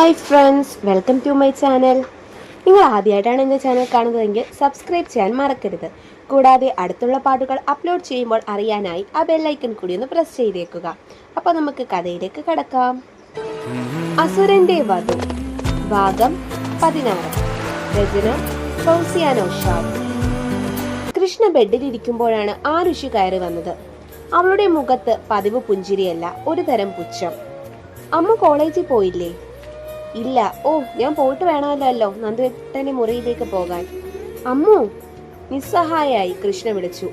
Hi friends, welcome to my channel. നിങ്ങൾ ആദ്യമായിട്ടാണ് എൻ്റെ ചാനൽ കാണുന്നതെങ്കിൽ സബ്സ്ക്രൈബ് ചെയ്യാൻ മറക്കരുത്. കൂടാതെ അടുത്തുള്ള പാട്ടുകൾ അപ്ലോഡ് ചെയ്യുമ്പോൾ അറിയാനായി ആ ബെല്ലൈക്കൺ കൂടി ഒന്ന് പ്രസ് ചെയ്തേക്കുക. അപ്പോൾ നമുക്ക് കഥയിലേക്ക് കടക്കാം. അസുരന്റെ വധു, ഭാഗം 16. രചന ഫൗസിയ നൗഷാദ്. കൃഷ്ണ ബെഡിലിരിക്കുമ്പോഴാണ് ആ ഋഷി കയറി വന്നത്. അവളുടെ മുഖത്ത് പതിവ് പുഞ്ചിരിയല്ല, ഒരു തരം പുച്ഛം. അമ്മ കോളേജിൽ പോയില്ലേ? ഇല്ല. ഓ, ഞാൻ പോയിട്ട് വേണമല്ലോ നന്ദുവേട്ടന്റെ മുറിയിലേക്ക് പോകാൻ. അമ്മു, നിസ്സഹായായി കൃഷ്ണ വിളിച്ചു.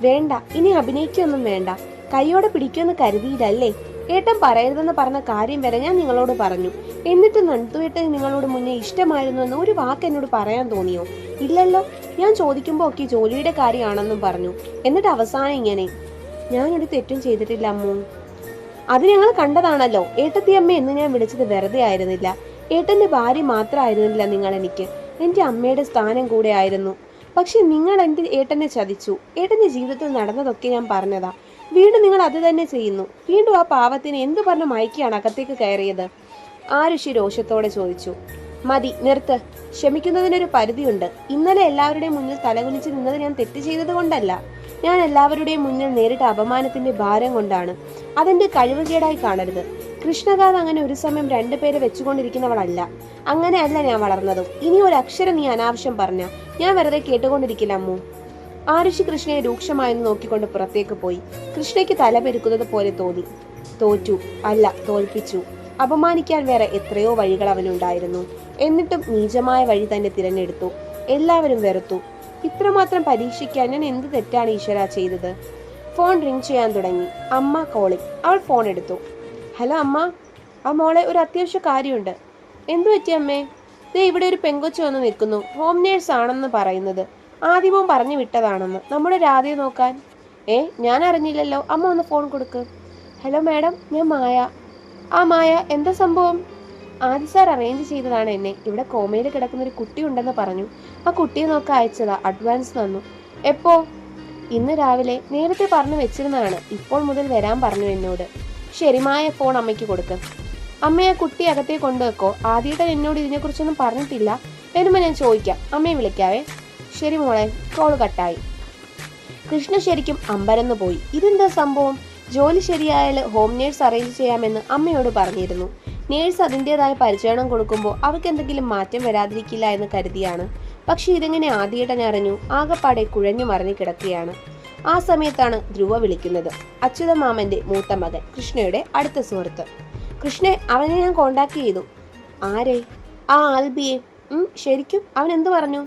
വേണ്ട, ഇനി അഭിനയിക്കൊന്നും വേണ്ട. കൈയോടെ പിടിക്കുമെന്ന് കരുതിയില്ലല്ലേ? ഏട്ടൻ പറയരുതെന്ന് പറഞ്ഞ കാര്യം വരെ ഞാൻ നിങ്ങളോട് പറഞ്ഞു. എന്നിട്ട് നന്ദുവേട്ടൻ നിങ്ങളോട് മുന്നേ ഇഷ്ടമായിരുന്നു എന്ന് ഒരു വാക്ക് എന്നോട് പറയാൻ തോന്നിയോ? ഇല്ലല്ലോ. ഞാൻ ചോദിക്കുമ്പോ ഒക്കെ ജോലിയുടെ കാര്യമാണെന്നും പറഞ്ഞു. എന്നിട്ട് അവസാനം ഇങ്ങനെ. ഞാനൊരു തെറ്റും ചെയ്തിട്ടില്ല അമ്മു. അത് ഞങ്ങൾ കണ്ടതാണല്ലോ. ഏട്ടത്തിയമ്മ എന്ന് ഞാൻ വിളിച്ചത് വെറുതെ ആയിരുന്നില്ല. ഏട്ടന്റെ ഭാര്യ മാത്രമായിരുന്നില്ല നിങ്ങൾ എനിക്ക്. എന്റെ അമ്മയുടെ സ്ഥാനം കൂടെ ആയിരുന്നു. പക്ഷെ നിങ്ങൾ എന്റെ ഏട്ടനെ ചതിച്ചു. ഏട്ടന്റെ ജീവിതത്തിൽ നടന്നതൊക്കെ ഞാൻ പറഞ്ഞതാ. വീണ്ടും നിങ്ങൾ അത് തന്നെ ചെയ്യുന്നു. വീണ്ടും ആ പാവത്തിന് എന്തു പറഞ്ഞ മയക്കിയാണ് അകത്തേക്ക് കയറിയത്? ആ ഋഷി രോഷത്തോടെ ചോദിച്ചു. മതി, നിർത്ത്. ക്ഷമിക്കുന്നതിനൊരു പരിധിയുണ്ട്. ഇന്നലെ എല്ലാവരുടെയും മുന്നിൽ തലകുനിച്ച് നിന്നത് ഞാൻ തെറ്റ് ചെയ്തത് കൊണ്ടല്ല. ഞാൻ എല്ലാവരുടെയും മുന്നിൽ നേരിട്ട അപമാനത്തിന്റെ ഭാരം കൊണ്ടാണ്. അതെന്റെ കഴിവുകേടായി കാണരുത്. കൃഷ്ണകാന്ത് അങ്ങനെ ഒരു സമയം രണ്ടുപേരെ വെച്ചുകൊണ്ടിരിക്കുന്നവളല്ല. അങ്ങനെയല്ല ഞാൻ വളർന്നതും. ഇനി ഒരു അക്ഷരം നീ അനാവശ്യം പറഞ്ഞ ഞാൻ വെറുതെ കേട്ടുകൊണ്ടിരിക്കില്ല അമ്മു. ആരുഷി കൃഷ്ണയെ രൂക്ഷമായെന്ന് നോക്കിക്കൊണ്ട് പുറത്തേക്ക് പോയി. കൃഷ്ണയ്ക്ക് തല പെരുക്കുന്നത് പോലെ തോന്നി. തോറ്റു അല്ല, തോൽപ്പിച്ചു. അപമാനിക്കാൻ വേറെ എത്രയോ വഴികൾ അവനുണ്ടായിരുന്നു. എന്നിട്ടും നീചമായ വഴി തന്നെ തിരഞ്ഞെടുത്തു. എല്ലാവരും വെറുത്തു. ഇത്രമാത്രം പരീക്ഷിക്കാൻ ഞാൻ എന്ത് തെറ്റാണ് ഈശ്വര ചെയ്തത്? ഫോൺ റിങ് ചെയ്യാൻ തുടങ്ങി. അമ്മ കോളിംഗ്. അവൾ ഫോൺ എടുത്തു. ഹലോ അമ്മ. ആ മോളെ, ഒരു അത്യാവശ്യ കാര്യമുണ്ട്. എന്തു പറ്റി അമ്മേ? ദേ ഇവിടെ ഒരു പെങ്കൊച്ചു വന്ന് നിൽക്കുന്നു. ഹോം നേഴ്സ് ആണെന്ന് പറയുന്നത്. ആദ്യമോ പറഞ്ഞു വിട്ടതാണെന്ന്. നമ്മുടെ രാധയെ നോക്കാൻ. ഞാൻ അറിഞ്ഞില്ലല്ലോ. അമ്മ ഒന്ന് ഫോൺ കൊടുക്ക്. ഹലോ മാഡം, ഞാൻ മായ. ആ മായ, എന്താ സംഭവം? ആദി സാർ അറേഞ്ച് ചെയ്തതാണ് എന്നെ. ഇവിടെ കോമയിൽ കിടക്കുന്ന ഒരു കുട്ടി ഉണ്ടെന്ന് പറഞ്ഞു. ആ കുട്ടിയെ നോക്കാൻ അയച്ചതാ. അഡ്വാൻസ് തന്നു. എപ്പോ? ഇന്ന് രാവിലെ. നേരത്തെ പറഞ്ഞു വെച്ചിരുന്നതാണ്. ഇപ്പോൾ മുതൽ വരാൻ പറഞ്ഞു എന്നോട്. ശരി, മായ ഫോൺ അമ്മയ്ക്ക് കൊടുക്ക്. അമ്മയെ കുട്ടി അകത്തേ കൊണ്ടുവെക്കോ. ആദ്യമായിട്ട് എന്നോട് ഇതിനെക്കുറിച്ചൊന്നും പറഞ്ഞിട്ടില്ല. വരുമ്പോ ഞാൻ ചോദിക്കാം. അമ്മയെ വിളിക്കാവേ. ശരി മോളെ. കോള് കട്ടായി. കൃഷ്ണ ശരിക്കും അമ്പരന്ന് പോയി. ഇതെന്താ സംഭവം? ജോലി ശരിയായാൽ ഹോം നേഴ്സ് അറേഞ്ച് ചെയ്യാമെന്ന് അമ്മയോട് പറഞ്ഞിരുന്നു. നേഴ്സ് അതിൻ്റെതായ പരിചരണം കൊടുക്കുമ്പോൾ അവർക്ക് എന്തെങ്കിലും മാറ്റം വരാതിരിക്കില്ല എന്ന് കരുതിയാണ്. പക്ഷെ ഇതെങ്ങനെ ആദ്യമായിട്ട് അറിഞ്ഞു? ആകെപ്പാടെ കുഴഞ്ഞു മറിഞ്ഞു കിടക്കുകയാണ്. ആ സമയത്താണ് ധ്രുവ വിളിക്കുന്നത്. അച്യുത മാമന്റെ മൂത്ത മകൻ, കൃഷ്ണയുടെ അടുത്ത സുഹൃത്ത്. കൃഷ്ണയെ, അവനെ ഞാൻ കോണ്ടാക്ട് ചെയ്തു. ആരെ? ആ ആൽബിയെ. ശരിക്കും? അവൻ എന്ത് പറഞ്ഞു?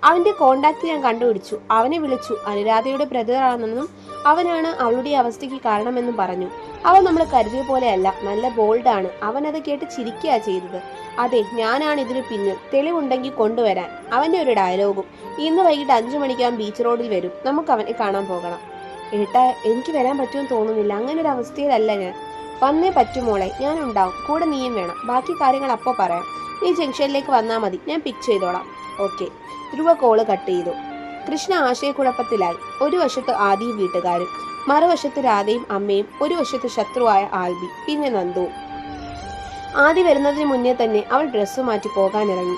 അവന്റെ കോണ്ടാക്ട് ഞാൻ കണ്ടുപിടിച്ചു. അവനെ വിളിച്ചു. അനുരാധയുടെ ബ്രദറാണെന്നും അവനാണ് അവളുടെ അവസ്ഥയ്ക്ക് കാരണമെന്നും പറഞ്ഞു. അവൻ നമ്മൾ കരുതിയ പോലെയല്ല, നല്ല ബോൾഡാണ്. അവൻ അത് കേട്ട് ചിരിക്കുക ചെയ്തത്. അതെ, ഞാനാണ് ഇതിന് പിന്നിൽ. തെളിവുണ്ടെങ്കിൽ കൊണ്ടുവരാൻ. അവന്റെ ഒരു ഡയലോഗും. ഇന്ന് വൈകിട്ട് 5 മണിക്ക് അവൻ ബീച്ച് റോഡിൽ വരും. നമുക്ക് അവനെ കാണാൻ പോകണം. ഏട്ടാ, എനിക്ക് വരാൻ പറ്റുമെന്ന് തോന്നുന്നില്ല. അങ്ങനെ ഒരു അവസ്ഥയിലല്ല ഞാൻ. വന്നേ പറ്റുമോളെ, ഞാൻ ഉണ്ടാവും. കൂടെ നീയും വേണം. ബാക്കി കാര്യങ്ങൾ അപ്പോൾ പറയാം. നീ ജംഗ്ഷനിലേക്ക് വന്നാൽ മതി. ഞാൻ പിക്ക് ചെയ്തോളാം. ഓക്കെ. ധ്രുവ കോള് കട്ട് ചെയ്തു. കൃഷ്ണ ആശയക്കുഴപ്പത്തിലായി. ഒരു വശത്ത് ആദിയും വീട്ടുകാരും, മറുവശത്ത് രാധയും അമ്മയും, ഒരു വശത്ത് ശത്രുവായ ആൽബി, പിന്നെ നന്ദുവും. ആദി വരുന്നതിന് മുന്നേ തന്നെ അവൾ ഡ്രസ്സ് മാറ്റി പോകാനിറങ്ങി.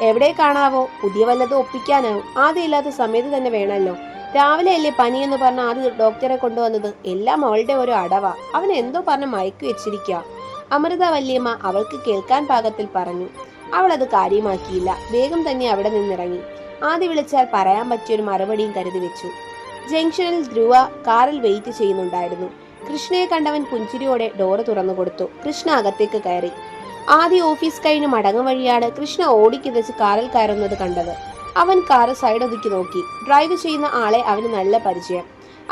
എവിടെ കാണാവോ? പുതിയ വല്ലതും ഒപ്പിക്കാനാവും. ആദ്യം ഇല്ലാത്ത സമയത്ത് തന്നെ വേണമല്ലോ. രാവിലെ അല്ലേ പനിയെന്ന് പറഞ്ഞ ആദ്യം ഡോക്ടറെ കൊണ്ടുവന്നത്. എല്ലാം അവളുടെ ഒരു അടവാ. അവൻ എന്തോ പറഞ്ഞ് മയക്കി വെച്ചിരിക്കുക. അമൃത വല്യമ്മ അവൾക്ക് കേൾക്കാൻ പാകത്തിൽ പറഞ്ഞു. അവൾ അത് കാര്യമാക്കിയില്ല. വേഗം തന്നെ അവിടെ നിന്നിറങ്ങി. ആദ്യം വിളിച്ചാൽ പറയാൻ പറ്റിയൊരു മറുപടിയും കരുതി വെച്ചു. ജംഗ്ഷനിൽ ധ്രുവ കാറിൽ വെയിറ്റ് ചെയ്യുന്നുണ്ടായിരുന്നു. കൃഷ്ണയെ കണ്ടവൻ പുഞ്ചിരിയോടെ ഡോറ് തുറന്നു കൊടുത്തു. കൃഷ്ണ അകത്തേക്ക് കയറി. ആദ്യ ഓഫീസ് കഴിഞ്ഞ് മടങ്ങും വഴിയാണ് കൃഷ്ണ ഓടിക്കിതച്ച് കാറിൽ കയറുന്നത് കണ്ടത്. അവൻ കാറ് സൈഡ് ഒതുക്കി നോക്കി. ഡ്രൈവ് ചെയ്യുന്ന ആളെ അവന് നല്ല പരിചയം.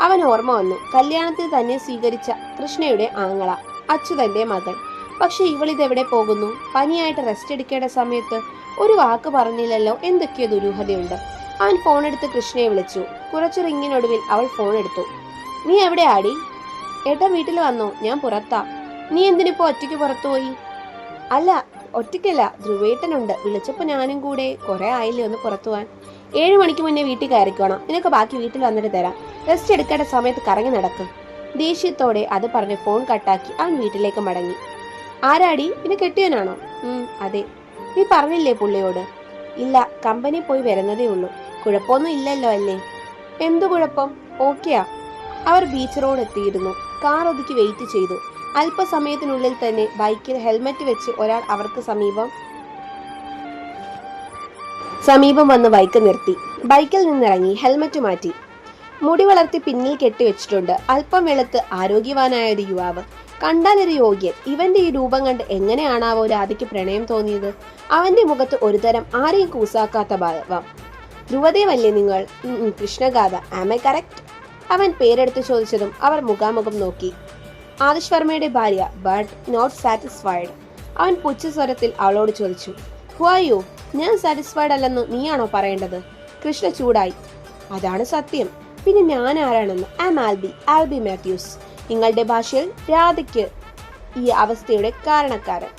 അവൻ ഓർമ്മ വന്നു. കല്യാണത്തിൽ തന്നെ സ്വീകരിച്ച കൃഷ്ണയുടെ ആങ്ങള, അച്യുതന്റെ മകൻ. പക്ഷെ ഇവളിതെവിടെ പോകുന്നു? പനിയായിട്ട് റെസ്റ്റ് എടുക്കേണ്ട സമയത്ത് ഒരു വാക്ക് പറഞ്ഞില്ലല്ലോ. എന്തൊക്കെയോ ദുരൂഹതയുണ്ട്. അവൻ ഫോൺ എടുത്ത് കൃഷ്ണയെ വിളിച്ചു. കുറച്ചു റിങ്ങിനൊടുവിൽ അവൾ ഫോൺ എടുത്തു. നീ എവിടെ ആടി? ഏട്ടാ വീട്ടിൽ വന്നോ? ഞാൻ പുറത്താ. നീ എന്തിനിപ്പോ ഒറ്റയ്ക്ക് പുറത്തുപോയി? അല്ല, ഒറ്റയ്ക്കല്ല, ധ്രുവേട്ടനുണ്ട്. വിളിച്ചപ്പോ ഞാനും കൂടെ. കുറെ ആയില്ലേ ഒന്ന് പുറത്തു പോവാൻ. 7 മണിക്ക് മുന്നേ വീട്ടിൽ കയറിക്കോണം. നിനക്ക് ബാക്കി വീട്ടിൽ വന്നിട്ട് തരാം. റെസ്റ്റ് എടുക്കേണ്ട സമയത്ത് കറങ്ങി നടക്കും. ദേഷ്യത്തോടെ അത് പറഞ്ഞ് ഫോൺ കട്ടാക്കി അവൻ വീട്ടിലേക്ക് മടങ്ങി. ആരാടി, പിന്നെ കെട്ടിയനാണോ? അതെ. നീ പറഞ്ഞില്ലേ പുള്ളിയോട്? ഇല്ല, കമ്പനി പോയി വരുന്നതേ ഉള്ളൂ. കുഴപ്പമൊന്നും ഇല്ലല്ലോ അല്ലേ? എന്തു കുഴപ്പം? ഓക്കെയാ. അവർ ബീച്ച് റോഡ് എത്തിയിരുന്നു. കാർ ഒതുക്കി വെയിറ്റ് ചെയ്തു. അല്പസമയത്തിനുള്ളിൽ തന്നെ ബൈക്കിൽ ഹെൽമറ്റ് വെച്ച് ഒരാൾ അവർക്ക് സമീപം വന്ന് ബൈക്ക് നിർത്തി. ബൈക്കിൽ നിന്നിറങ്ങി ഹെൽമറ്റ് മാറ്റി. മുടി വളർത്തി പിന്നിൽ കെട്ടിവെച്ചിട്ടുണ്ട്. അല്പം വെളുത്ത് ആരോഗ്യവാനായ ഒരു യുവാവ്. കണ്ടാൽ ഒരു യോഗ്യൻ. ഇവന്റെ ഈ രൂപം കണ്ട് എങ്ങനെയാണാവോ രാധയ്ക്ക് പ്രണയം തോന്നിയത്? അവന്റെ മുഖത്ത് ഒരുതരം ആരെയും കൂസാക്കാത്ത ഭാവം. ധ്രുവദേവല്ലേ നിങ്ങൾ? കൃഷ്ണഗാഥ. Am I correct? അവൻ പേരെടുത്ത് ചോദിച്ചതും അവർ മുഖാമുഖം നോക്കി. ആദിഷ് വർമ്മയുടെ ഭാര്യ, ബട്ട് നോട്ട് സാറ്റിസ്ഫൈഡ്. അവൻ പുച്ഛസ്വരത്തിൽ അവളോട് ചോദിച്ചു. Who are you? ഞാൻ സാറ്റിസ്ഫൈഡ് അല്ലെന്ന് നീയാണോ പറയേണ്ടത്? കൃഷ്ണ ചൂടായി. അതാണ് സത്യം. പിന്നെ ഞാൻ ആരാണെന്ന്? ആം ആൽബി മാത്യൂസ്. നിങ്ങളുടെ ഭാഷയിൽ രാധയ്ക്ക് ഈ അവസ്ഥയുടെ കാരണക്കാരൻ.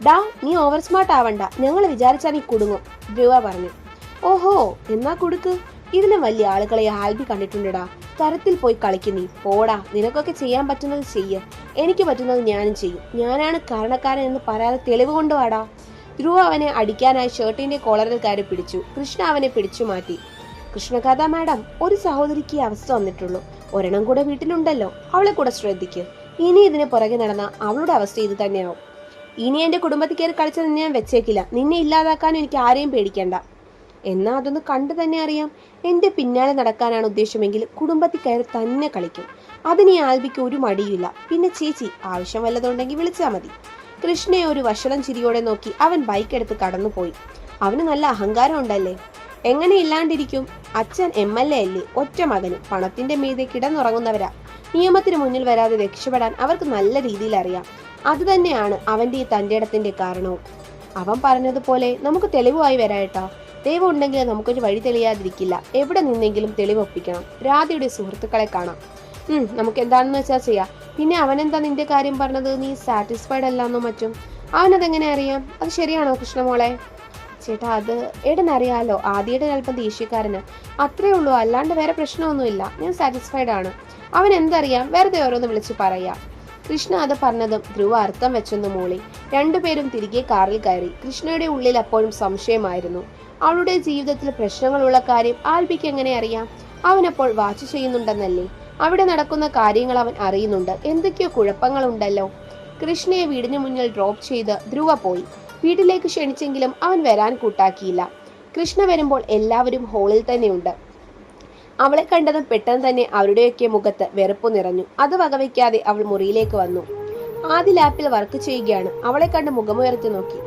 ഡാ, നീ ഓവർ സ്മാർട്ട് ആവണ്ട. ഞങ്ങൾ വിചാരിച്ചാൽ നീ കുടുങ്ങും, ധ്രുവ പറഞ്ഞു. ഓഹോ, എന്നാ കൊടുക്ക്. ഇതിലും വലിയ ആളുകളെ ആൽബി കണ്ടിട്ടുണ്ടടാ. തരത്തിൽ പോയി കളിക്കുന്നീ. പോടാ, നിനക്കൊക്കെ ചെയ്യാൻ പറ്റുന്നത് ചെയ്യ്. എനിക്ക് പറ്റുന്നത് ഞാനും ചെയ്യും. ഞാനാണ് കാരണക്കാരൻ എന്ന് പറയാതെ തെളിവ് കൊണ്ടുവാടാ. ധ്രുവ അവനെ അടിക്കാനായി ഷർട്ടിന്റെ കോളറിൽ കയറി പിടിച്ചു. കൃഷ്ണ അവനെ പിടിച്ചു മാറ്റി. കൃഷ്ണഗാഥ മാഡം, ഒരു സഹോദരിക്ക് ഈ അവസ്ഥ വന്നിട്ടുള്ളൂ. ഒരെണ്ണം കൂടെ വീട്ടിലുണ്ടല്ലോ. അവളെ കൂടെ ശ്രദ്ധിക്ക്. ഇനി ഇതിന് പുറകെ നടന്ന അവളുടെ അവസ്ഥ ഇത് തന്നെയാവും. ഇനി എന്റെ കുടുംബത്തിൽ കയറി കളിച്ചത് ഞാൻ വെച്ചേക്കില്ല. നിന്നെ ഇല്ലാതാക്കാനും എനിക്ക് ആരെയും പേടിക്കണ്ട. എന്നാ അതൊന്ന് കണ്ടു തന്നെ അറിയാം. എന്റെ പിന്നാലെ നടക്കാനാണ് ഉദ്ദേശമെങ്കിൽ കുടുംബത്തിൽ കയറി തന്നെ കളിക്കും. അതിന് ഈ ആൽബിക്ക് ഒരു മടിയില്ല. പിന്നെ ചേച്ചി, ആവശ്യം വല്ലതുണ്ടെങ്കിൽ വിളിച്ചാൽ മതി. കൃഷ്ണയെ ഒരു വഷളം ചിരിയോടെ നോക്കി അവൻ ബൈക്ക് എടുത്ത് കടന്നുപോയി. അവന് നല്ല അഹങ്കാരം ഉണ്ടല്ലേ? എങ്ങനെ ഇല്ലാണ്ടിരിക്കും? അച്ഛൻ MLA അല്ലേ? ഒറ്റ മകന്. പണത്തിന്റെ മീതെ കിടന്നുറങ്ങുന്നവരാ. നിയമത്തിന് മുന്നിൽ വരാതെ രക്ഷപ്പെടാൻ അവർക്ക് നല്ല രീതിയിൽ അറിയാം. അത് തന്നെയാണ് അവന്റെ ഈ തന്റേടത്തിന്റെ കാരണവും. അവൻ പറഞ്ഞതുപോലെ നമുക്ക് തെളിവുമായി വരാട്ടാ. ദൈവം ഉണ്ടെങ്കിൽ നമുക്കൊരു വഴി തെളിയാതിരിക്കില്ല. എവിടെ നിന്നെങ്കിലും തെളിവൊപ്പിക്കണം. രാധയുടെ സുഹൃത്തുക്കളെ കാണാം. നമുക്ക് എന്താണെന്ന് വെച്ചാൽ ചെയ്യാം. പിന്നെ അവനെന്താ നിന്റെ കാര്യം പറഞ്ഞത്? നീ സാറ്റിസ്ഫൈഡ് അല്ലാന്നോ മറ്റും? അവനതെങ്ങനെ അറിയാം? അത് ശരിയാണോ കൃഷ്ണമോളെ? ചേട്ടാ, അത് ഏടനറിയാലോ. ആദ്യയുടെ അല്പം ദേഷ്യക്കാരന്. അത്രേ ഉള്ളൂ, അല്ലാണ്ട് വേറെ പ്രശ്നമൊന്നുമില്ല. ഞാൻ സാറ്റിസ്ഫൈഡ് ആണ്. അവൻ എന്തറിയാം? വെറുതെ ഓരോന്ന് വിളിച്ച് പറയാം. കൃഷ്ണ അത് പറഞ്ഞതും ധ്രുവ അർത്ഥം വെച്ചൊന്ന് മൂളി. രണ്ടുപേരും തിരികെ കാറിൽ കയറി. കൃഷ്ണയുടെ ഉള്ളിൽ അപ്പോഴും സംശയമായിരുന്നു. അവളുടെ ജീവിതത്തിൽ പ്രശ്നങ്ങളുള്ള കാര്യം ആൽബിക്ക് എങ്ങനെ അറിയാം? അവനപ്പോൾ വാച്ച് ചെയ്യുന്നുണ്ടെന്നല്ലേ? അവിടെ നടക്കുന്ന കാര്യങ്ങൾ അവൻ അറിയുന്നുണ്ട്. എന്തൊക്കെയോ കുഴപ്പങ്ങളുണ്ടല്ലോ. കൃഷ്ണയെ വീടിന് മുന്നിൽ ഡ്രോപ്പ് ചെയ്ത് ധ്രുവ പോയി. വീട്ടിലേക്ക് ക്ഷണിച്ചെങ്കിലും അവൻ വരാൻ കൂട്ടാക്കിയില്ല. കൃഷ്ണ വരുമ്പോൾ എല്ലാവരും ഹാളിൽ തന്നെയുണ്ട്. അവളെ കണ്ടതും പെട്ടെന്ന് തന്നെ അവരുടെയൊക്കെ മുഖത്ത് വെറുപ്പ് നിറഞ്ഞു. അത് വകവയ്ക്കാതെ അവൾ മുറിയിലേക്ക് വന്നു. ആദ്യ ലാപ്പിൽ വർക്ക് ചെയ്യുകയാണ്. അവളെ കണ്ട് മുഖമുയർത്തി നോക്കി.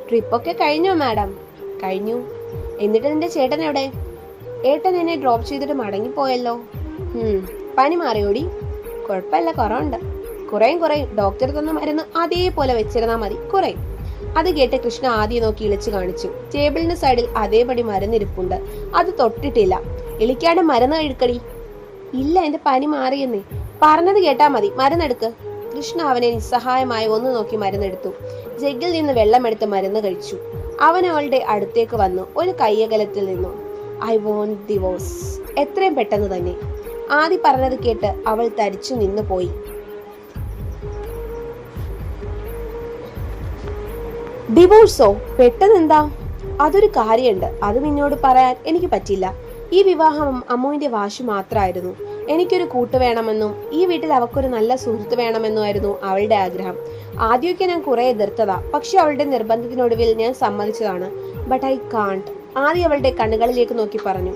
ട്രിപ്പൊക്കെ കഴിഞ്ഞോ മാഡം? കഴിഞ്ഞു. എന്നിട്ട് നിന്റെ ചേട്ടൻ എവിടെ? ഏട്ടൻ എന്നെ ഡ്രോപ്പ് ചെയ്തിട്ട് മടങ്ങിപ്പോയല്ലോ. പനി മാറിയോടി? കുഴപ്പമില്ല, കുറവുണ്ട്. കുറയും. ഡോക്ടർ തന്ന മരുന്ന് അതേപോലെ വെച്ചിരുന്നാ മതി, കുറയും. അത് കേട്ട് കൃഷ്ണ ആദ്യം നോക്കി ഇളിച്ചു കാണിച്ചു. ടേബിളിന് സൈഡിൽ അതേപടി മരുന്നിരിപ്പുണ്ട്. അത് തൊട്ടിട്ടില്ല. ഇളിക്കാണ്ട് മരുന്ന് കഴിക്കടി. ഇല്ല, എന്റെ പനി മാറിയെന്നേ. പറഞ്ഞത് കേട്ടാ മതി, മരുന്നെടുക്ക്. കൃഷ്ണ അവനെ നിസ്സഹായമായി ഒന്ന് നോക്കി മരുന്നെടുത്തു. ജഗ്ഗിൽ നിന്ന് വെള്ളമെടുത്ത് മരുന്ന് കഴിച്ചു. അവൻ അവളുടെ അടുത്തേക്ക് വന്നു. ഒരു കയ്യകലത്തിൽ നിന്നു. I want divorce. എത്രയും പെട്ടെന്ന് തന്നെ. ആദ്യം പറഞ്ഞത് കേട്ട് അവൾ തരിച്ചു നിന്നു പോയി. ഡിവോഴ്സോ? പെട്ടെന്നെന്താ? അതൊരു കാര്യമുണ്ട്. അത് നിന്നോട് പറയാൻ എനിക്ക് പറ്റില്ല. ഈ വിവാഹം അമ്മുവിന്റെ വാശി മാത്രമായിരുന്നു. എനിക്കൊരു കൂട്ട് വേണമെന്നും ഈ വീട്ടിൽ അവക്കൊരു നല്ല സുഹൃത്ത് വേണമെന്നുമായിരുന്നു അവളുടെ ആഗ്രഹം. ആദ്യമൊക്കെ ഞാൻ കുറെ എതിർത്തതാ. പക്ഷെ അവളുടെ നിർബന്ധത്തിനൊടുവിൽ ഞാൻ സമ്മതിച്ചതാണ്. But I can't. ആദ്യം അവളുടെ കണ്ണുകളിലേക്ക് നോക്കി പറഞ്ഞു.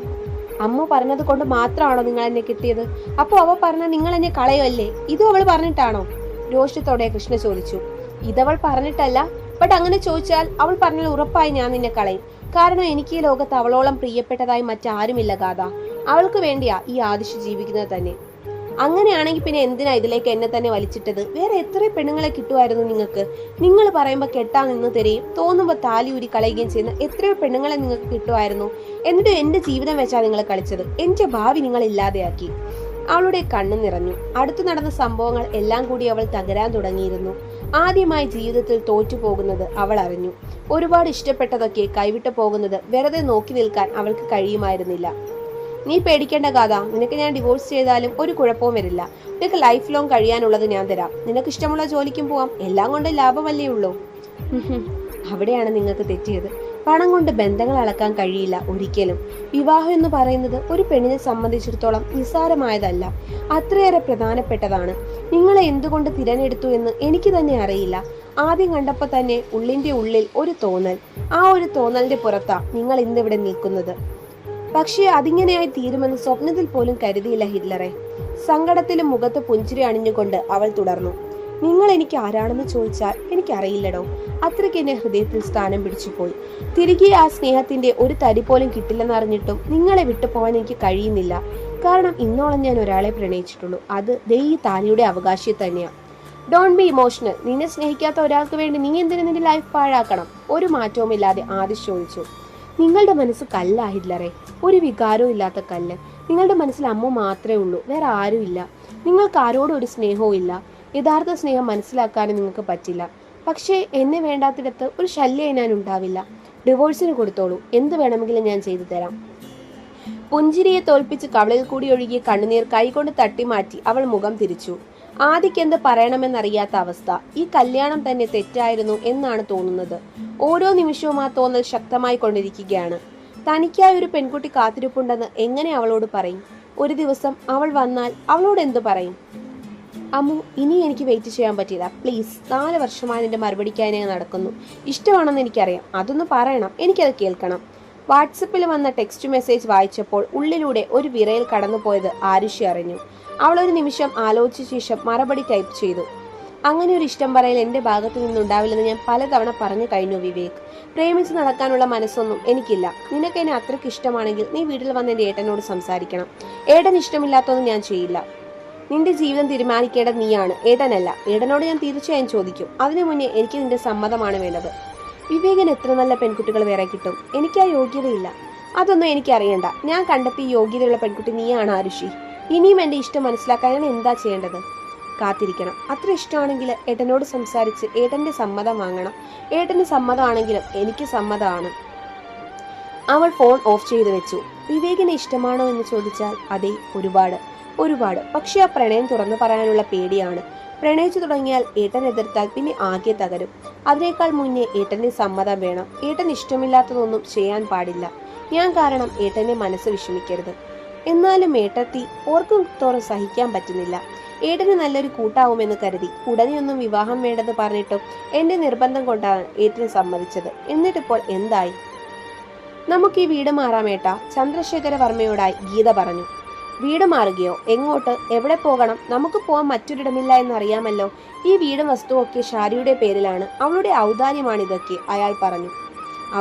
അമ്മ പറഞ്ഞത് കൊണ്ട് മാത്രമാണോ നിങ്ങൾ എന്നെ കിട്ടിയത്? അപ്പൊ അവ പറഞ്ഞ നിങ്ങൾ എന്നെ കളയുമല്ലേ? ഇതും അവൾ പറഞ്ഞിട്ടാണോ? രോഷത്തോടെ കൃഷ്ണ ചോദിച്ചു. ഇതവൾ പറഞ്ഞിട്ടല്ല. ബട്ട് അങ്ങനെ ചോദിച്ചാൽ അവൾ പറഞ്ഞാൽ ഉറപ്പായി ഞാൻ നിന്നെ കളയും. കാരണം എനിക്ക് ഈ ലോകത്ത് അവളോളം പ്രിയപ്പെട്ടതായി മറ്റാരുമില്ല ഗാഥ. അവൾക്ക് വേണ്ടിയാ ഈ ആദിശ് ജീവിക്കുന്നത് തന്നെ. അങ്ങനെയാണെങ്കിൽ പിന്നെ എന്തിനാ ഇതിലേക്ക് എന്നെ തന്നെ വലിച്ചിട്ടത്? വേറെ എത്ര പെണ്ണുങ്ങളെ കിട്ടുമായിരുന്നു നിങ്ങൾക്ക്? നിങ്ങൾ പറയുമ്പോൾ കെട്ടാൻ നിന്ന് തരികയും തോന്നുമ്പോൾ താലി ഊരി കളയുകയും ചെയ്യുന്ന എത്രയോ പെണ്ണുങ്ങളെ നിങ്ങൾക്ക് കിട്ടുമായിരുന്നു. എന്നിട്ട് എന്റെ ജീവിതം വെച്ചാ നിങ്ങൾ കളിച്ചത്. എന്റെ ഭാവി നിങ്ങൾ ഇല്ലാതെയാക്കി. അവളുടെ കണ്ണു നിറഞ്ഞു. അടുത്തു നടന്ന സംഭവങ്ങൾ എല്ലാം കൂടി അവൾ തകരാൻ തുടങ്ങിയിരുന്നു. ആദ്യമായി ജീവിതത്തിൽ തോറ്റുപോകുന്നത് അവൾ അറിഞ്ഞു. ഒരുപാട് ഇഷ്ടപ്പെട്ടതൊക്കെ കൈവിട്ടു പോകുന്നത് വെറുതെ നോക്കി നിൽക്കാൻ അവൾക്ക് കഴിയുമായിരുന്നില്ല. നീ പേടിക്കേണ്ട കഥ, നിനക്ക് ഞാൻ ഡിവോഴ്സ് ചെയ്താലും ഒരു കുഴപ്പവും വരില്ല. നിനക്ക് ലൈഫ് ലോങ് കഴിയാനുള്ളത് ഞാൻ തരാം. നിനക്ക് ഇഷ്ടമുള്ള ജോലിക്കും പോവാം. എല്ലാം കൊണ്ട് ലാഭമല്ലേ ഉള്ളൂ. അവിടെയാണ് നിങ്ങൾക്ക് തെറ്റിയത്. പണം കൊണ്ട് ബന്ധങ്ങൾ അളക്കാൻ കഴിയില്ല ഒരിക്കലും. വിവാഹം എന്ന് പറയുന്നത് ഒരു പെണ്ണിനെ സംബന്ധിച്ചിടത്തോളം നിസ്സാരമായതല്ല, അത്രയേറെ പ്രധാനപ്പെട്ടതാണ്. നിങ്ങളെ എന്തുകൊണ്ട് തിരഞ്ഞെടുത്തു എന്ന് എനിക്ക് തന്നെ അറിയില്ല. ആദ്യം കണ്ടപ്പോൾ തന്നെ ഉള്ളിന്റെ ഉള്ളിൽ ഒരു തോന്നൽ, ആ ഒരു തോന്നലിന്റെ പുറത്താ നിങ്ങൾ ഇന്നിവിടെ നിൽക്കുന്നത്. പക്ഷേ അതിങ്ങനെയായി തീരുമെന്ന് സ്വപ്നത്തിൽ പോലും കരുതിയില്ല ഹിറ്റ്ലറെ. സങ്കടത്തിലും മുഖത്ത് പുഞ്ചിരി അണിഞ്ഞുകൊണ്ട് അവൾ തുടർന്നു. നിങ്ങൾ എനിക്ക് ആരാണെന്ന് ചോദിച്ചാൽ എനിക്കറിയില്ലടോ. അത്രയ്ക്ക് എന്നെ ഹൃദയത്തിൽ സ്ഥാനം പിടിച്ചുപോയി. തിരികെ ആ സ്നേഹത്തിന്റെ ഒരു തരി പോലും കിട്ടില്ലെന്നറിഞ്ഞിട്ടും നിങ്ങളെ വിട്ടുപോകാൻ എനിക്ക് കഴിയുന്നില്ല. കാരണം ഇന്നോളം ഞാൻ ഒരാളെ പ്രണയിച്ചിട്ടുള്ളൂ. അത് ദേ ഈ താലിയുടെ അവകാശി തന്നെയാണ്. Don't be emotional. നിന്നെ സ്നേഹിക്കാത്ത ഒരാൾക്ക് വേണ്ടി നീ എന്തിനു നിന്റെ ലൈഫ് പാഴാക്കണം? ഒരു മാറ്റവും ഇല്ലാതെ ആദിഷ് ചോദിച്ചു. നിങ്ങളുടെ മനസ്സ് കല്ലാ ഹിറ്റ്ലറെ, ഒരു വികാരവും ഇല്ലാത്ത കല്ല്. നിങ്ങളുടെ മനസ്സിൽ അമ്മ മാത്രമേ ഉള്ളൂ, വേറെ ആരും ഇല്ല. നിങ്ങൾക്ക് ആരോടും ഒരു സ്നേഹവും ഇല്ല. യഥാർത്ഥ സ്നേഹം മനസ്സിലാക്കാനും നിങ്ങൾക്ക് പറ്റില്ല. പക്ഷേ എന്നെ വേണ്ടാത്തിടത്ത് ഒരു ശല്യം ഞാൻ ഉണ്ടാവില്ല. ഡിവോഴ്സിന് കൊടുത്തോളൂ, എന്ത് വേണമെങ്കിലും ഞാൻ ചെയ്തു തരാം. പുഞ്ചിരിയെ തോൽപ്പിച്ച് കവളിൽ കൂടി ഒഴുകിയ കണ്ണുനീർ കൈകൊണ്ട് തട്ടിമാറ്റി അവൾ മുഖം തിരിച്ചു. ആദിക്ക് എന്ത് പറയണമെന്നറിയാത്ത അവസ്ഥ. ഈ കല്യാണം തന്നെ തെറ്റായിരുന്നു എന്നാണ് തോന്നുന്നത്. ഓരോ നിമിഷവും ആ തോന്നൽ ശക്തമായി കൊണ്ടിരിക്കുകയാണ്. തനിക്കായി ഒരു പെൺകുട്ടി കാത്തിരിപ്പുണ്ടെന്ന് എങ്ങനെ അവളോട് പറയും? ഒരു ദിവസം അവൾ വന്നാൽ അവളോട് എന്തു പറയും? അമ്മു, ഇനി എനിക്ക് വെയിറ്റ് ചെയ്യാൻ പറ്റില്ല. പ്ലീസ്, 4 വർഷമായി നിന്റെ മറുപടിക്കായി ഞാൻ നടക്കുന്നു. ഇഷ്ടമാണെന്ന് എനിക്കറിയാം, അതൊന്ന് പറയണം, എനിക്കത് കേൾക്കണം. വാട്സപ്പിൽ വന്ന ടെക്സ്റ്റ് മെസ്സേജ് വായിച്ചപ്പോൾ ഉള്ളിലൂടെ ഒരു വിറയൽ കടന്നുപോയത് ആരുഷി അറിഞ്ഞു. അവൾ ഒരു നിമിഷം ആലോചിച്ച ശേഷം മറുപടി ടൈപ്പ് ചെയ്തു. അങ്ങനെ ഒരു ഇഷ്ടം പറയൽ എൻ്റെ ഭാഗത്തു നിന്നുണ്ടാവില്ലെന്ന് ഞാൻ പലതവണ പറഞ്ഞു കഴിഞ്ഞു വിവേക്. പ്രേമിച്ച് നടക്കാനുള്ള മനസ്സൊന്നും എനിക്കില്ല. നിനക്ക് എന്നെ അത്രയ്ക്ക് ഇഷ്ടമാണെങ്കിൽ നീ വീട്ടിൽ വന്ന് എൻ്റെ ഏട്ടനോട് സംസാരിക്കണം. ഏട്ടൻ ഇഷ്ടമില്ലാത്തൊന്നും ഞാൻ ചെയ്യില്ല. നിന്റെ ജീവിതം തീരുമാനിക്കേണ്ടത് നീയാണ്, ഏട്ടനല്ല. ഏട്ടനോട് ഞാൻ തീർച്ചയായും ചോദിക്കും. അതിനു മുന്നേ എനിക്ക് നിന്റെ സമ്മതമാണ് വേണ്ടത്. വിവേകിന് എത്ര നല്ല പെൺകുട്ടികൾ വേറെ കിട്ടും? എനിക്ക് ആ യോഗ്യതയില്ല. അതൊന്നും എനിക്കറിയണ്ട. ഞാൻ കണ്ടെത്തിയ യോഗ്യതയുള്ള പെൺകുട്ടി നീയാണ് ആരുഷി. ഇനിയും എൻ്റെ ഇഷ്ടം മനസ്സിലാക്കാൻ ഞാൻ എന്താ ചെയ്യേണ്ടത്? കാത്തിരിക്കണം. അത്ര ഇഷ്ടമാണെങ്കിൽ ഏട്ടനോട് സംസാരിച്ച് ഏട്ടൻ്റെ സമ്മതം വാങ്ങണം. ഏട്ടന് സമ്മതമാണെങ്കിലും എനിക്ക് സമ്മതമാണ്. അവൾ ഫോൺ ഓഫ് ചെയ്തു വെച്ചു. വിവേകിനെ ഇഷ്ടമാണോ എന്ന് ചോദിച്ചാൽ അതെ, ഒരുപാട്. പക്ഷെ ആ പ്രണയം തുറന്നു പറയാനുള്ള പേടിയാണ്. പ്രണയിച്ചു തുടങ്ങിയാൽ ഏട്ടൻ എതിർത്താൽ പിന്നെ ആകെ തകരും. അതിനേക്കാൾ മുന്നേ ഏട്ടന്റെ സമ്മതം വേണം. ഏട്ടൻ ഇഷ്ടമില്ലാത്തതൊന്നും ചെയ്യാൻ പാടില്ല. ഞാൻ കാരണം ഏട്ടന്റെ മനസ്സ് വിഷമിക്കരുത്. എന്നാലും ഏട്ടത്തി ഓർക്കും തോറും സഹിക്കാൻ പറ്റുന്നില്ല. ഏട്ടന് നല്ലൊരു കൂട്ടാവുമെന്ന് കരുതി ഉടനെയൊന്നും വിവാഹം വേണ്ടെന്ന് പറഞ്ഞിട്ടും എന്റെ നിർബന്ധം കൊണ്ടാണ് ഏട്ടന് സമ്മതിച്ചത്. എന്നിട്ടിപ്പോൾ എന്തായി? നമുക്ക് ഈ വീട് മാറാമേട്ട, ചന്ദ്രശേഖര വർമ്മയോടായി ഗീത പറഞ്ഞു. വീട് മാറുകയോ? എങ്ങോട്ട്? എവിടെ പോകണം? നമുക്ക് പോകാൻ മറ്റൊരിടമില്ല എന്നറിയാമല്ലോ. ഈ വീടും വസ്തുവൊക്കെ ഷാരിയുടെ പേരിലാണ്. അവളുടെ ഔദാര്യമാണ് ഇതൊക്കെ, അയാൾ പറഞ്ഞു.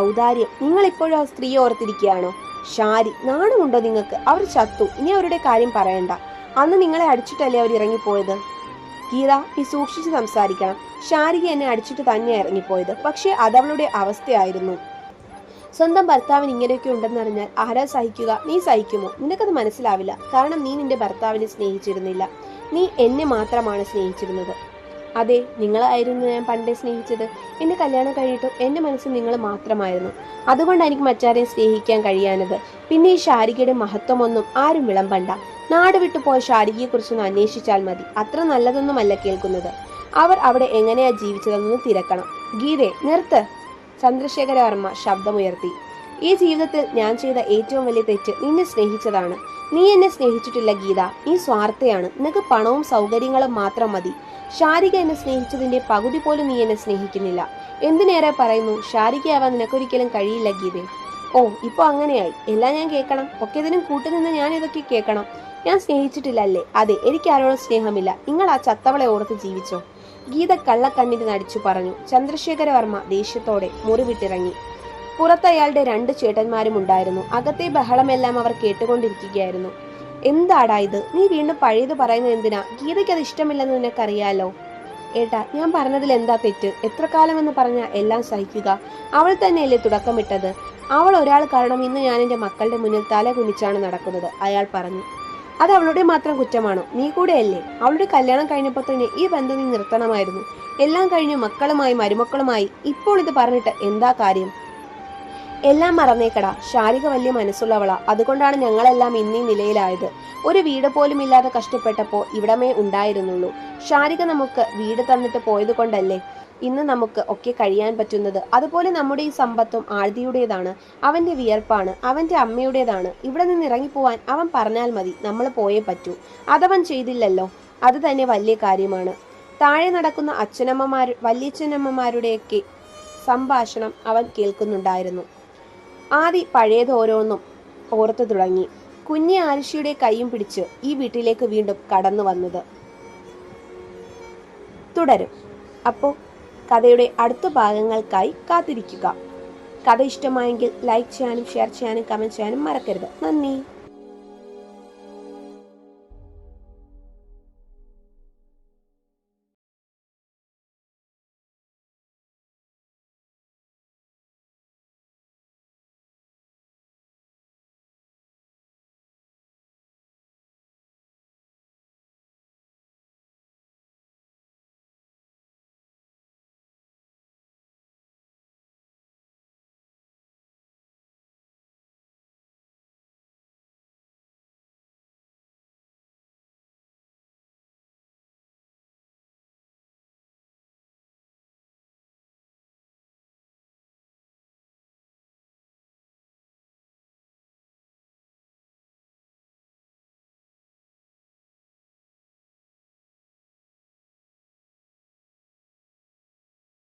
ഔദാര്യം? നിങ്ങൾ ഇപ്പോഴും ആ സ്ത്രീയെ ഓർത്തിരിക്കുകയാണോ? ഷാരി, നാണമുണ്ടോ നിങ്ങൾക്ക്? അവർ ചത്തു, ഇനി അവരുടെ കാര്യം പറയണ്ട. അന്ന് നിങ്ങളെ അടിച്ചിട്ടല്ലേ അവർ ഇറങ്ങിപ്പോയത്? ഗീത, നീ സൂക്ഷിച്ച് സംസാരിക്കണം. ഷാരിക എന്നെ അടിച്ചിട്ട് തന്നെയാണ് ഇറങ്ങിപ്പോയത്. പക്ഷെ അതവളുടെ അവസ്ഥയായിരുന്നു. സ്വന്തം ഭർത്താവിന് ഇങ്ങനെയൊക്കെ ഉണ്ടെന്നറിഞ്ഞാൽ ആരാ സഹിക്കുക? നീ സഹിക്കുമോ? നിനക്കത് മനസ്സിലാവില്ല. കാരണം നീ നിന്റെ ഭർത്താവിനെ സ്നേഹിച്ചിരുന്നില്ല. നീ എന്നെ മാത്രമാണ് സ്നേഹിച്ചിരുന്നത്. അതെ, നിങ്ങളായിരുന്നു ഞാൻ പണ്ടേ സ്നേഹിച്ചത്. എന്നെ കല്യാണം കഴിഞ്ഞിട്ടും എൻ്റെ മനസ്സിൽ നിങ്ങൾ മാത്രമായിരുന്നു. അതുകൊണ്ടാണ് എനിക്ക് മറ്റാരെയും സ്നേഹിക്കാൻ കഴിയാനത്. പിന്നെ ഈ ഷാരികയുടെ മഹത്വമൊന്നും ആരും വിളമ്പണ്ട. നാട് വിട്ടു പോയ ഷാരികയെക്കുറിച്ചൊന്ന് അന്വേഷിച്ചാൽ മതി. അത്ര നല്ലതൊന്നുമല്ല കേൾക്കുന്നത്. അവർ അവിടെ എങ്ങനെയാ ജീവിച്ചതെന്നൊന്ന് തിരക്കണം. ഗീതേ, നിർത്ത്! ചന്ദ്രശേഖര വർമ്മ ശബ്ദമുയർത്തി. ഈ ജീവിതത്തിൽ ഞാൻ ചെയ്ത ഏറ്റവും വലിയ തെറ്റ് നിന്നെ സ്നേഹിച്ചതാണ്. നീ എന്നെ സ്നേഹിച്ചിട്ടില്ല ഗീത. നീ സ്വാർത്ഥയാണ്. നിനക്ക് പണവും സൗകര്യങ്ങളും മാത്രം മതി. ഷാരിക എന്നെ സ്നേഹിച്ചതിന്റെ പകുതി പോലും നീ എന്നെ സ്നേഹിക്കുന്നില്ല. എന്തിനേറെ പറയുന്നു, ഷാരികയാവാൻ നിനക്കൊരിക്കലും കഴിയില്ല ഗീതേ. ഓ, ഇപ്പൊ അങ്ങനെയായി. എല്ലാം ഞാൻ കേൾക്കണം. ഒക്കെതിനും കൂട്ടുനിന്ന് ഞാൻ ഇതൊക്കെ കേൾക്കണം. ഞാൻ സ്നേഹിച്ചിട്ടില്ല അല്ലേ? അതെ, എനിക്ക് ആരോടും സ്നേഹമില്ല. നിങ്ങൾ ആ ചത്തവളെ ഓർത്ത് ജീവിച്ചോ? ഗീത കള്ളക്കണ്ണിന് നടിച്ചു പറഞ്ഞു. ചന്ദ്രശേഖര വർമ്മ ദേഷ്യത്തോടെ മുറി വിട്ടിറങ്ങി. പുറത്ത് അയാളുടെ 2 ചേട്ടന്മാരും ഉണ്ടായിരുന്നു. അകത്തെ ബഹളമെല്ലാം അവർ കേട്ടുകൊണ്ടിരിക്കുകയായിരുന്നു. എന്താടാ ഇത്? നീ വീണ്ടും പഴയത് പറയുന്നത് എന്തിനാ? ഗീതയ്ക്ക് അത് ഇഷ്ടമില്ലെന്ന് നിനക്കറിയാലോ. ഏട്ടാ, ഞാൻ പറഞ്ഞതിൽ എന്താ തെറ്റ്? എത്ര കാലമെന്ന് പറഞ്ഞാൽ എല്ലാം സഹിക്കുക? അവൾ തന്നെയല്ലേ തുടക്കമിട്ടത്? അവൾ ഒരാൾ കാരണം ഇന്ന് ഞാൻ എൻ്റെ മക്കളുടെ മുന്നിൽ തല കുനിച്ചാണ് നടക്കുന്നത്, അയാൾ പറഞ്ഞു. അത് അവളുടെ മാത്രം കുറ്റമാണോ? നീ കൂടെയല്ലേ? അവളുടെ കല്യാണം കഴിഞ്ഞപ്പോൾ തന്നെ ഈ ബന്ധം നീ നിർത്തണമായിരുന്നു. എല്ലാം കഴിഞ്ഞു മക്കളുമായി മരുമക്കളുമായി ഇപ്പോൾ ഇത് പറഞ്ഞിട്ട് എന്താ കാര്യം? എല്ലാം മറന്നേക്കടാ, ശാരിക വലിയ മനസ്സുള്ളവളാ, അതുകൊണ്ടാണ് ഞങ്ങളെല്ലാം ഇന്നീ നിലയിലായത്. ഒരു വീട് പോലും ഇല്ലാതെ കഷ്ടപ്പെട്ടപ്പോൾ ഇവിടമേ ഉണ്ടായിരുന്നുള്ളൂ. ശാരിക നമുക്ക് വീട് തന്നിട്ട് പോയത് കൊണ്ടല്ലേ ഇന്ന് നമുക്ക് ഒക്കെ കഴിയാൻ പറ്റുന്നത്. അതുപോലെ നമ്മുടെ ഈ സമ്പത്തും ആഴ്തിയുടേതാണ്, അവന്റെ വിയർപ്പാണ്, അവന്റെ അമ്മയുടേതാണ്. ഇവിടെ നിന്ന് ഇറങ്ങിപ്പോവാൻ അവൻ പറഞ്ഞാൽ മതി, നമ്മൾ പോയേ പറ്റൂ. അതവൻ ചെയ്തില്ലല്ലോ, അത് തന്നെ വലിയ കാര്യമാണ്. താഴെ നടക്കുന്ന വല്യച്ഛനമ്മമാരുടെയൊക്കെ സംഭാഷണം അവൻ കേൾക്കുന്നുണ്ടായിരുന്നു. ആദി പഴയതോരോന്നും ഓർത്തു തുടങ്ങി. കുഞ്ഞി ആരുഷിയുടെ കൈയും പിടിച്ച് ഈ വീട്ടിലേക്ക് വീണ്ടും കടന്നു വന്നത്. തുടരും. അപ്പോൾ കഥയുടെ അടുത്ത ഭാഗങ്ങൾക്കായി കാത്തിരിക്കുക. കഥ ഇഷ്ടമായെങ്കിൽ ലൈക്ക് ചെയ്യാനും ഷെയർ ചെയ്യാനും കമൻറ്റ് ചെയ്യാനും മറക്കരുത്. നന്ദി.